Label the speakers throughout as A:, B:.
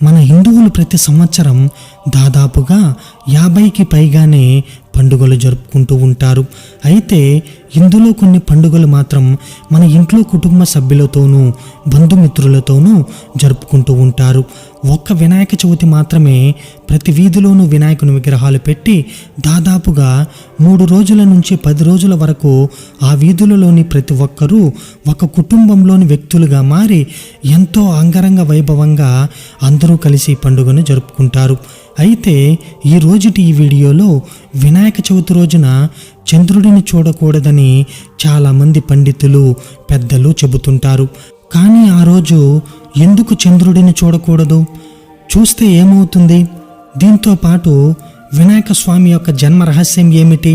A: మన హిందువులు ప్రతి సంవత్సరం దాదాపుగా 50కి పైగానే పండుగలు జరుపుకుంటూ ఉంటారు. అయితే ఇందులో కొన్ని పండుగలు మాత్రం మన ఇంట్లో కుటుంబ సభ్యులతోనూ బంధుమిత్రులతోనూ జరుపుకుంటూ ఉంటారు. ఒక్క వినాయక చవితి మాత్రమే ప్రతి వీధిలోనూ వినాయకుని విగ్రహాలు పెట్టి దాదాపుగా 3 రోజుల నుంచి 10 రోజుల వరకు ఆ వీధులలోని ప్రతి ఒక్కరూ ఒక కుటుంబంలోని వ్యక్తులుగా మారి ఎంతో అంగరంగ వైభవంగా అందరూ కలిసి పండుగను జరుపుకుంటారు. అయితే ఈ రోజుటి ఈ వీడియోలో వినాయక చవితి రోజున చంద్రుడిని చూడకూడదని చాలామంది పండితులు పెద్దలు చెబుతుంటారు. కానీ ఆ రోజు ఎందుకు చంద్రుడిని చూడకూడదు, చూస్తే ఏమవుతుంది, దీంతో పాటు వినాయక స్వామి యొక్క జన్మ రహస్యం ఏమిటి,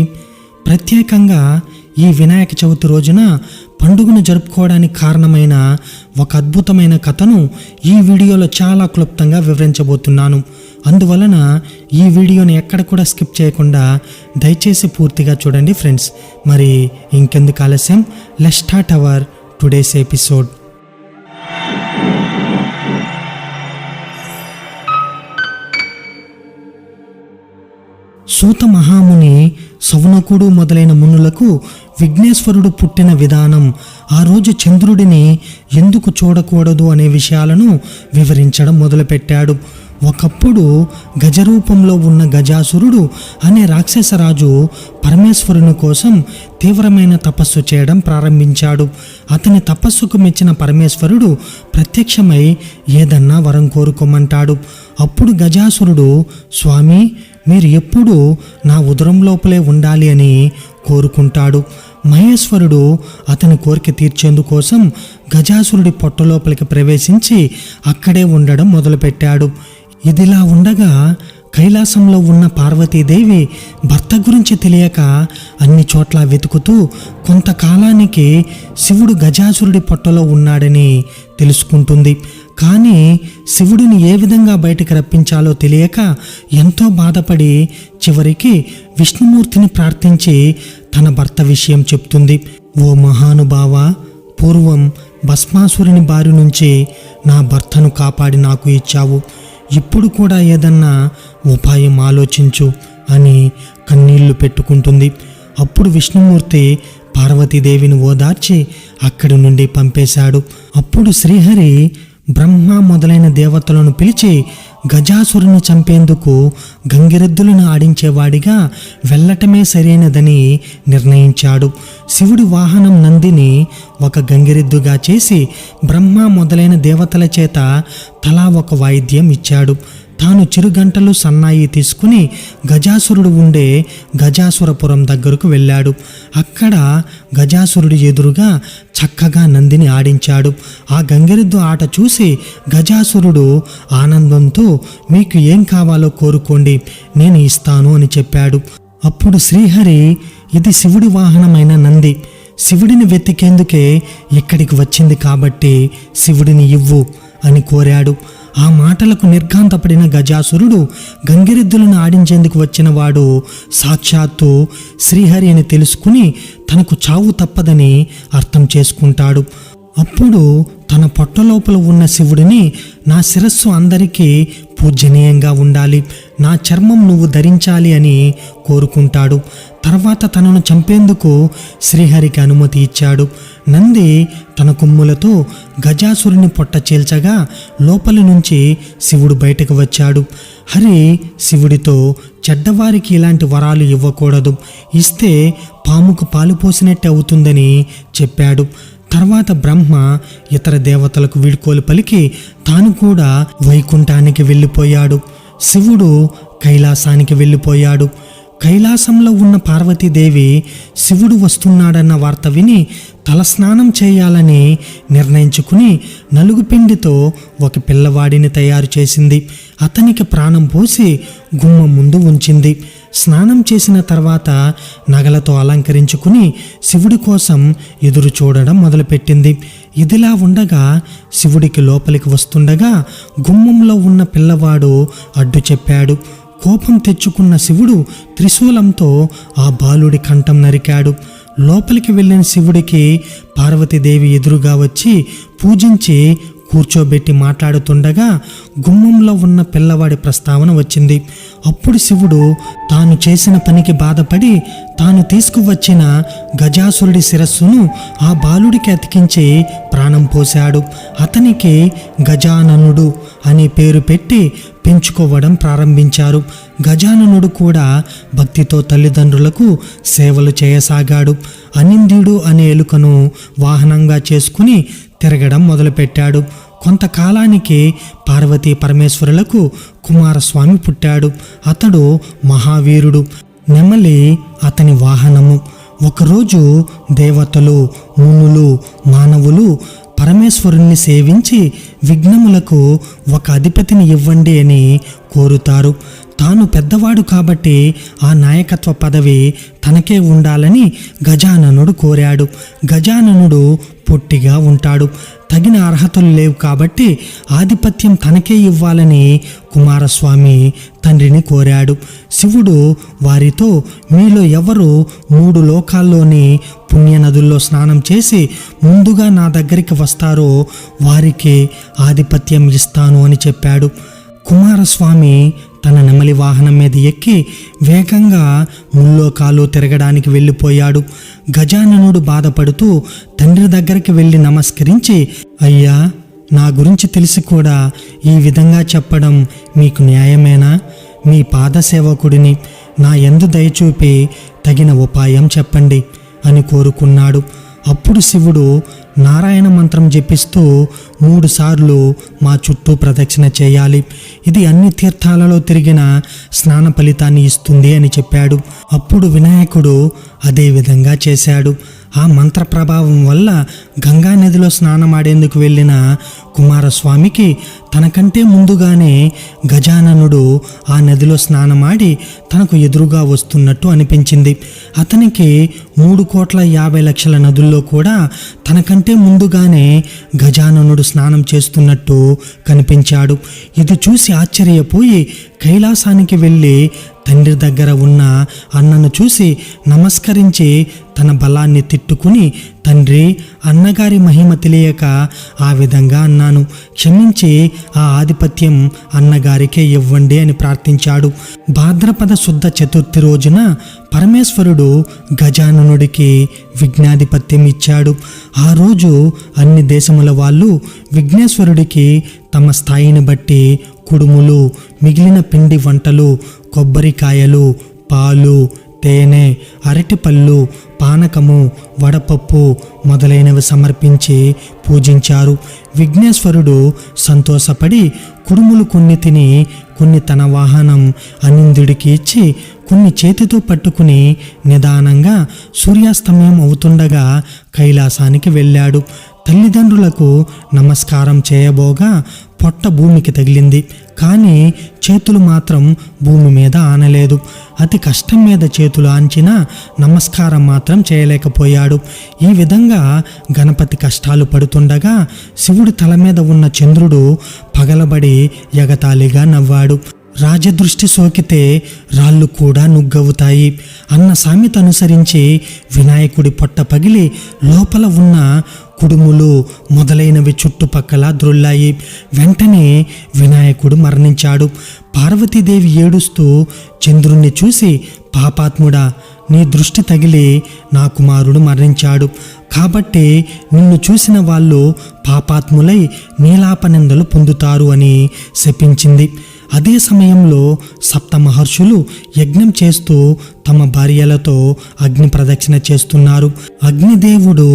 A: ప్రత్యేకంగా ఈ వినాయక చవితి రోజున పండుగను జరుపుకోవడానికి కారణమైన ఒక అద్భుతమైన కథను ఈ వీడియోలో చాలా క్లుప్తంగా వివరించబోతున్నాను. అందువలన ఈ వీడియోని ఎక్కడ కూడా స్కిప్ చేయకుండా దయచేసి పూర్తిగా చూడండి ఫ్రెండ్స్. మరి ఇంకెందుకు ఆలస్యం, let's start our today's episode. సూత మహాముని, సౌనకుడు మొదలైన మునులకు విఘ్నేశ్వరుడు పుట్టిన విధానం, ఆ రోజు చంద్రుడిని ఎందుకు చూడకూడదు అనే విషయాలను వివరించడం మొదలుపెట్టాడు. ఒకప్పుడు గజరూపంలో ఉన్న గజాసురుడు అనే రాక్షసరాజు పరమేశ్వరుని కోసం తీవ్రమైన తపస్సు చేయడం ప్రారంభించాడు. అతని తపస్సుకు మెచ్చిన పరమేశ్వరుడు ప్రత్యక్షమై ఏదన్నా వరం కోరుకోమంటాడు. అప్పుడు గజాసురుడు, స్వామి, మీరు ఎప్పుడూ నా ఉదరం లోపలే ఉండాలి అని కోరుకుంటాడు. మహేశ్వరుడు అతని కోరిక తీర్చేందుకోసం గజాసురుడి పొట్ట లోపలికి ప్రవేశించి అక్కడే ఉండడం మొదలుపెట్టాడు. ఇదిలా ఉండగా కైలాసంలో ఉన్న పార్వతీదేవి భర్త గురించి తెలియక అన్ని చోట్ల వెతుకుతూ కొంతకాలానికి శివుడు గజాసురుడి పొట్టలో ఉన్నాడని తెలుసుకుంటుంది. కానీ శివుడిని ఏ విధంగా బయటకు రప్పించాలో తెలియక ఎంతో బాధపడి చివరికి విష్ణుమూర్తిని ప్రార్థించి తన భర్త విషయం చెప్తుంది. ఓ మహానుభావ, పూర్వం భస్మాసురుని బారి నుంచి నా భర్తను కాపాడి నాకు ఇచ్చావు. ఇప్పుడు కూడా ఏదన్నా ఉపాయం ఆలోచించు అని కన్నీళ్లు పెట్టుకుంటుంది. అప్పుడు విష్ణుమూర్తి పార్వతీదేవిని ఓదార్చి అక్కడి నుండి పంపేశాడు. అప్పుడు శ్రీహరి బ్రహ్మ మొదలైన దేవతలను పిలిచి గజాసురుని చంపేందుకు గంగిరెద్దులను ఆడించేవాడిగా వెళ్ళటమే సరైనదని నిర్ణయించాడు. శివుడి వాహనం నందిని ఒక గంగిరెద్దుగా చేసి బ్రహ్మ మొదలైన దేవతల చేత తలా ఒక వాయిద్యం ఇచ్చాడు. తాను చిరుగంటలు సన్నాయి తీసుకుని గజాసురుడు ఉండే గజాసురపురం దగ్గరకు వెళ్ళాడు. అక్కడ గజాసురుడి ఎదురుగా చక్కగా నందిని ఆడించాడు. ఆ గంగిరెద్దు ఆట చూసి గజాసురుడు ఆనందంతో, మీకు ఏం కావాలో కోరుకోండి, నేను ఇస్తాను అని చెప్పాడు. అప్పుడు శ్రీహరి, ఇది శివుడి వాహనమైన నంది, శివుడిని వెతికేందుకే ఇక్కడికి వచ్చింది కాబట్టి శివుడిని ఇవ్వు అని కోరాడు. ఆ మాటలకు నిర్ఘాంతపడిన గజాసురుడు గంగిరెద్దులను ఆడించేందుకు వచ్చిన వాడు సాక్షాత్తు శ్రీహరి అని తెలుసుకుని తనకు చావు తప్పదని అర్థం చేసుకుంటాడు. అప్పుడు తన పొట్ట లోపల ఉన్న శివుడిని, నా శిరస్సు అందరికీ పూజనీయంగా ఉండాలి, నా చర్మం నువ్వు ధరించాలి అని కోరుకుంటాడు. తర్వాత తనను చంపేందుకు శ్రీహరికి అనుమతి ఇచ్చాడు. నంది తన కొమ్ములతో గజాసురుని పొట్ట చీల్చగా లోపలి నుంచి శివుడు బయటకు వచ్చాడు. హరి శివుడితో, చెడ్డవారికి ఇలాంటి వరాలు ఇవ్వకూడదు, ఇస్తే పాముకు పాలు పోసినట్టే అవుతుందని చెప్పాడు. తర్వాత బ్రహ్మ ఇతర దేవతలకు వీడ్కోలు పలికి తాను కూడా వైకుంఠానికి వెళ్ళిపోయాడు. శివుడు కైలాసానికి వెళ్ళిపోయాడు. కైలాసంలో ఉన్న పార్వతీదేవి శివుడు వస్తున్నాడన్న వార్త విని తలస్నానం చేయాలని నిర్ణయించుకుని నలుగుపిండితో ఒక పిల్లవాడిని తయారు చేసింది. అతనికి ప్రాణం పోసి గుమ్మం ముందు ఉంచింది. స్నానం చేసిన తర్వాత నగలతో అలంకరించుకుని శివుడి కోసం ఎదురు చూడడం మొదలుపెట్టింది. ఇదిలా ఉండగా శివుడికి లోపలికి వస్తుండగా గుమ్మంలో ఉన్న పిల్లవాడు అడ్డు చెప్పాడు. కోపం తెచ్చుకున్న శివుడు త్రిశూలంతో ఆ బాలుడి కంఠం నరికాడు. లోపలికి వెళ్ళిన శివుడికి పార్వతీదేవి ఎదురుగా వచ్చి పూజించి కూర్చోబెట్టి మాట్లాడుతుండగా గుమ్మంలో ఉన్న పిల్లవాడి ప్రస్తావన వచ్చింది. అప్పుడు శివుడు తాను చేసిన పనికి బాధపడి తాను తీసుకువచ్చిన గజాసురుడి శిరస్సును ఆ బాలుడికి అతికించి ప్రాణం పోశాడు. అతనికి గజాననుడు అనే పేరు పెట్టి పెంచుకోవడం ప్రారంభించారు. గజాననుడు కూడా భక్తితో తల్లిదండ్రులకు సేవలు చేయసాగాడు. అనింద్యుడు అనే ఎలుకను వాహనంగా చేసుకుని తిరగడం మొదలుపెట్టాడు. కొంతకాలానికి పార్వతీ పరమేశ్వరులకు కుమారస్వామి పుట్టాడు. అతడు మహావీరుడు. నెమలి అతని వాహనము. ఒకరోజు దేవతలు, మునులు, మానవులు పరమేశ్వరుణ్ణి సేవించి విఘ్నములకు ఒక అధిపతిని ఇవ్వండి అని కోరుతారు. తాను పెద్దవాడు కాబట్టి ఆ నాయకత్వ పదవి తనకే ఉండాలని గజాననుడు కోరాడు. గజాననుడు పొట్టిగా ఉంటాడు. తగిన అర్హతలు లేవు కాబట్టి ఆధిపత్యం తనకే ఇవ్వాలని కుమారస్వామి తండ్రిని కోరాడు. శివుడు వారితో, మీలో ఎవరు 3 లోకాల్లోని పుణ్యనదుల్లో స్నానం చేసి ముందుగా నా దగ్గరికి వస్తారో వారికి ఆధిపత్యం ఇస్తాను అని చెప్పాడు. కుమారస్వామి తన నెమలి వాహనం మీద ఎక్కి వేగంగా ముల్లోకాలు తిరగడానికి వెళ్ళిపోయాడు. గజాననుడు బాధపడుతూ తండ్రి దగ్గరికి వెళ్ళి నమస్కరించి, అయ్యా, నా గురించి తెలిసి కూడా ఈ విధంగా చెప్పడం మీకు న్యాయమేనా? మీ పాదసేవకుడిని, నా యందు దయచూపి తగిన ఉపాయం చెప్పండి అని కోరుకున్నాడు. అప్పుడు శివుడు నారాయణ మంత్రం జపిస్తూ 3 సార్లు మా చుట్టూ ప్రదక్షిణ చేయాలి. ఇది అన్ని తీర్థాలలో తిరిగిన స్నాన ఫలితాన్ని ఇస్తుంది అని చెప్పాడు. అప్పుడు వినాయకుడు అదే విధంగా చేశాడు. ఆ మంత్ర ప్రభావం వల్ల గంగా నదిలో స్నానమాడేందుకు వెళ్ళిన కుమారస్వామికి తనకంటే ముందుగానే గజాననుడు ఆ నదిలో స్నానమాడి తనకు ఎదురుగా వస్తున్నట్టు అనిపించింది. అతనికి 3,50,00,000 నదుల్లో కూడా తనకంటే ముందుగానే గజాననుడు స్నానం చేస్తున్నట్టు కనిపించాడు. ఇది చూసి ఆశ్చర్యపోయి కైలాసానికి వెళ్ళి తండ్రి దగ్గర ఉన్న అన్నను చూసి నమస్కరించి తన బలాన్ని తిట్టుకుని, తండ్రి, అన్నగారి మహిమ తెలియక ఆ విధంగా అన్నాను, క్షమించి ఆ ఆధిపత్యం అన్నగారికే ఇవ్వండి అని ప్రార్థించాడు. భాద్రపద శుద్ధ చతుర్థి రోజున పరమేశ్వరుడు గజాననుడికి విఘ్నాధిపత్యం ఇచ్చాడు. ఆ రోజు అన్ని దేశముల వాళ్ళు విఘ్నేశ్వరుడికి తమ స్థాయిని బట్టి కుడుములు, మిగిలిన పిండి వంటలు, కొబ్బరికాయలు, పాలు, తేనె, అరటిపళ్ళు, పానకము, వడపప్పు మొదలైనవి సమర్పించి పూజించారు. విఘ్నేశ్వరుడు సంతోషపడి కుడుములు కొన్ని తిని కొన్ని తన వాహనం అనింద్యుడికి ఇచ్చి కొన్ని చేతితో పట్టుకుని నిదానంగా సూర్యాస్తమయం అవుతుండగా కైలాసానికి వెళ్ళాడు. తల్లిదండ్రులకు నమస్కారం చేయబోగా పొట్ట భూమికి తగిలింది. కానీ చేతులు మాత్రం భూమి మీద ఆనలేదు. అతి కష్టం మీద చేతులు ఆంచినా నమస్కారం మాత్రం చేయలేకపోయాడు. ఈ విధంగా గణపతి కష్టాలు పడుతుండగా శివుడి తల మీద ఉన్న చంద్రుడు పగలబడి ఎగతాళిగా నవ్వాడు. రాజదృష్టి సోకితే రాళ్ళు కూడా నుగ్గవుతాయి అన్న సామెత అనుసరించి వినాయకుడి పొట్ట పగిలి లోపల ఉన్న కుడుములు మొదలైనవి చుట్టుపక్కల ద్రొల్లాయి. వెంటనే వినాయకుడు మరణించాడు. పార్వతీదేవి ఏడుస్తూ చంద్రుణ్ణి చూసి, పాపాత్ముడా, నీ దృష్టి తగిలి నా కుమారుడు మరణించాడు. కాబట్టి నిన్ను చూసిన వాళ్ళు పాపాత్ములై నీలాపనిందలు పొందుతారు అని శపించింది. అదే సమయంలో సప్త మహర్షులు యజ్ఞం చేస్తూ తమ భార్యలతో అగ్ని ప్రదక్షిణ చేస్తున్నారు. అగ్నిదేవుడు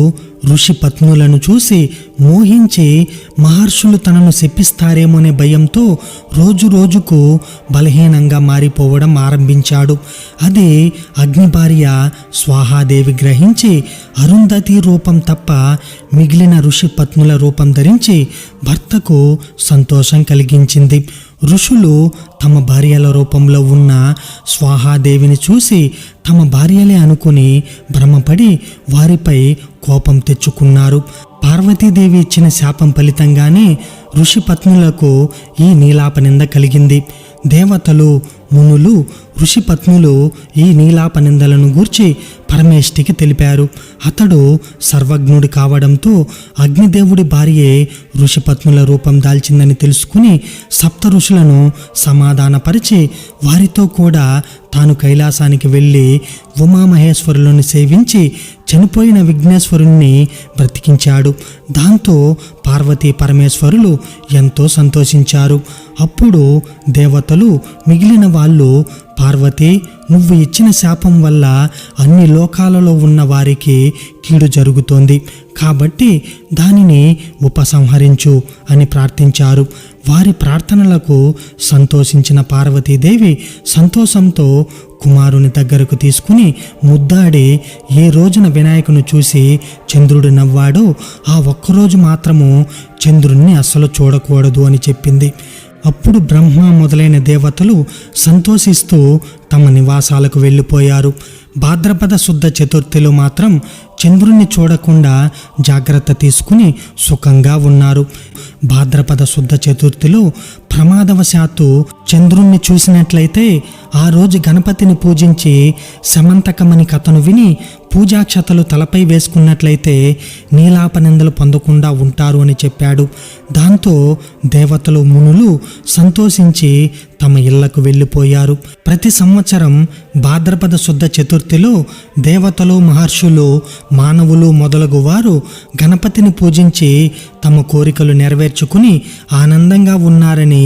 A: ఋషి పత్నులను చూసి మోహించి మహర్షులు తనను శపిస్తారేమోనే భయంతో రోజు రోజుకు బలహీనంగా మారిపోవడం ఆరంభించాడు. అది అగ్ని భార్య స్వాహాదేవి గ్రహించి అరుంధతి రూపం తప్ప మిగిలిన ఋషి పత్నుల రూపం ధరించి భర్తకు సంతోషం కలిగించింది. ఋషులు తమ భార్యల రూపంలో ఉన్న స్వాహాదేవిని చూసి తమ భార్యలే అనుకుని భ్రమపడి వారిపై కోపం తెచ్చుకున్నారు. పార్వతీదేవి ఇచ్చిన శాపం ఫలితంగానే ఋషి పత్నులకు ఈ నీలాపనింద కలిగింది. దేవతలు, మునులు ఋషి పత్నులు ఈ నీలాపనిందలను గూర్చి పరమేష్ఠికి తెలిపారు. అతడు సర్వజ్ఞుడు కావడంతో అగ్నిదేవుడి భార్యే ఋషిపత్నుల రూపం దాల్చిందని తెలుసుకుని సప్త ఋషులను సమాధానపరిచి వారితో కూడా తాను కైలాసానికి వెళ్ళి ఉమామహేశ్వరులను సేవించి చనిపోయిన విఘ్నేశ్వరుణ్ణి బ్రతికించాడు. దాంతో పార్వతీ పరమేశ్వరులు ఎంతో సంతోషించారు. అప్పుడు దేవతలు మిగిలిన వాళ్ళు, పార్వతి, నువ్వు ఇచ్చిన శాపం వల్ల అన్ని లోకాలలో ఉన్న వారికి కీడు జరుగుతోంది, కాబట్టి దానిని ఉపసంహరించు అని ప్రార్థించారు. వారి ప్రార్థనలకు సంతోషించిన పార్వతీదేవి సంతోషంతో కుమారుని దగ్గరకు తీసుకుని ముద్దాడి ఏ రోజున వినాయకుని చూసి చంద్రుడు నవ్వాడో ఆ ఒక్కరోజు మాత్రము చంద్రుణ్ణి అస్సలు చూడకూడదు అని చెప్పింది. అప్పుడు బ్రహ్మ మొదలైన దేవతలు సంతోషిస్తూ తమ నివాసాలకు వెళ్ళిపోయారు. భాద్రపద శుద్ధ చతుర్థిలో మాత్రం చంద్రుణ్ణి చూడకుండా జాగ్రత్త తీసుకుని సుఖంగా ఉన్నారు. భాద్రపద శుద్ధ చతుర్థిలో ప్రమాదవశాత్తు చంద్రుణ్ణి చూసినట్లయితే ఆ రోజు గణపతిని పూజించి సమంతకమని కథను విని పూజాక్షతలు తలపై వేసుకున్నట్లయితే నీలాపనిందలు పొందకుండా ఉంటారు అని చెప్పాడు. దాంతో దేవతలు మునులు సంతోషించి తమ ఇళ్లకు వెళ్ళిపోయారు. ప్రతి సంవత్సరం భాద్రపద శుద్ధ చతుర్థిలో దేవతలు, మహర్షులు, మానవులు మొదలగు వారు గణపతిని పూజించి తమ కోరికలు నెరవేర్చుకుని ఆనందంగా ఉన్నారని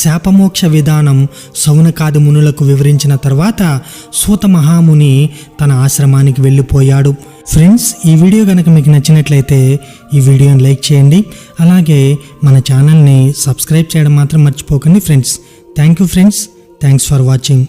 A: శాపమోక్ష విధానం శౌనకాది మునులకు వివరించిన తర్వాత సూత మహాముని తన ఆశ్రమానికి వెళ్ళిపోయాడు. ఫ్రెండ్స్, ఈ వీడియో కనుక మీకు నచ్చినట్లయితే ఈ వీడియోని లైక్ చేయండి. అలాగే మన ఛానల్ని సబ్స్క్రైబ్ చేయడం మాత్రం మర్చిపోకండి friends. Thank you friends. Thanks for watching.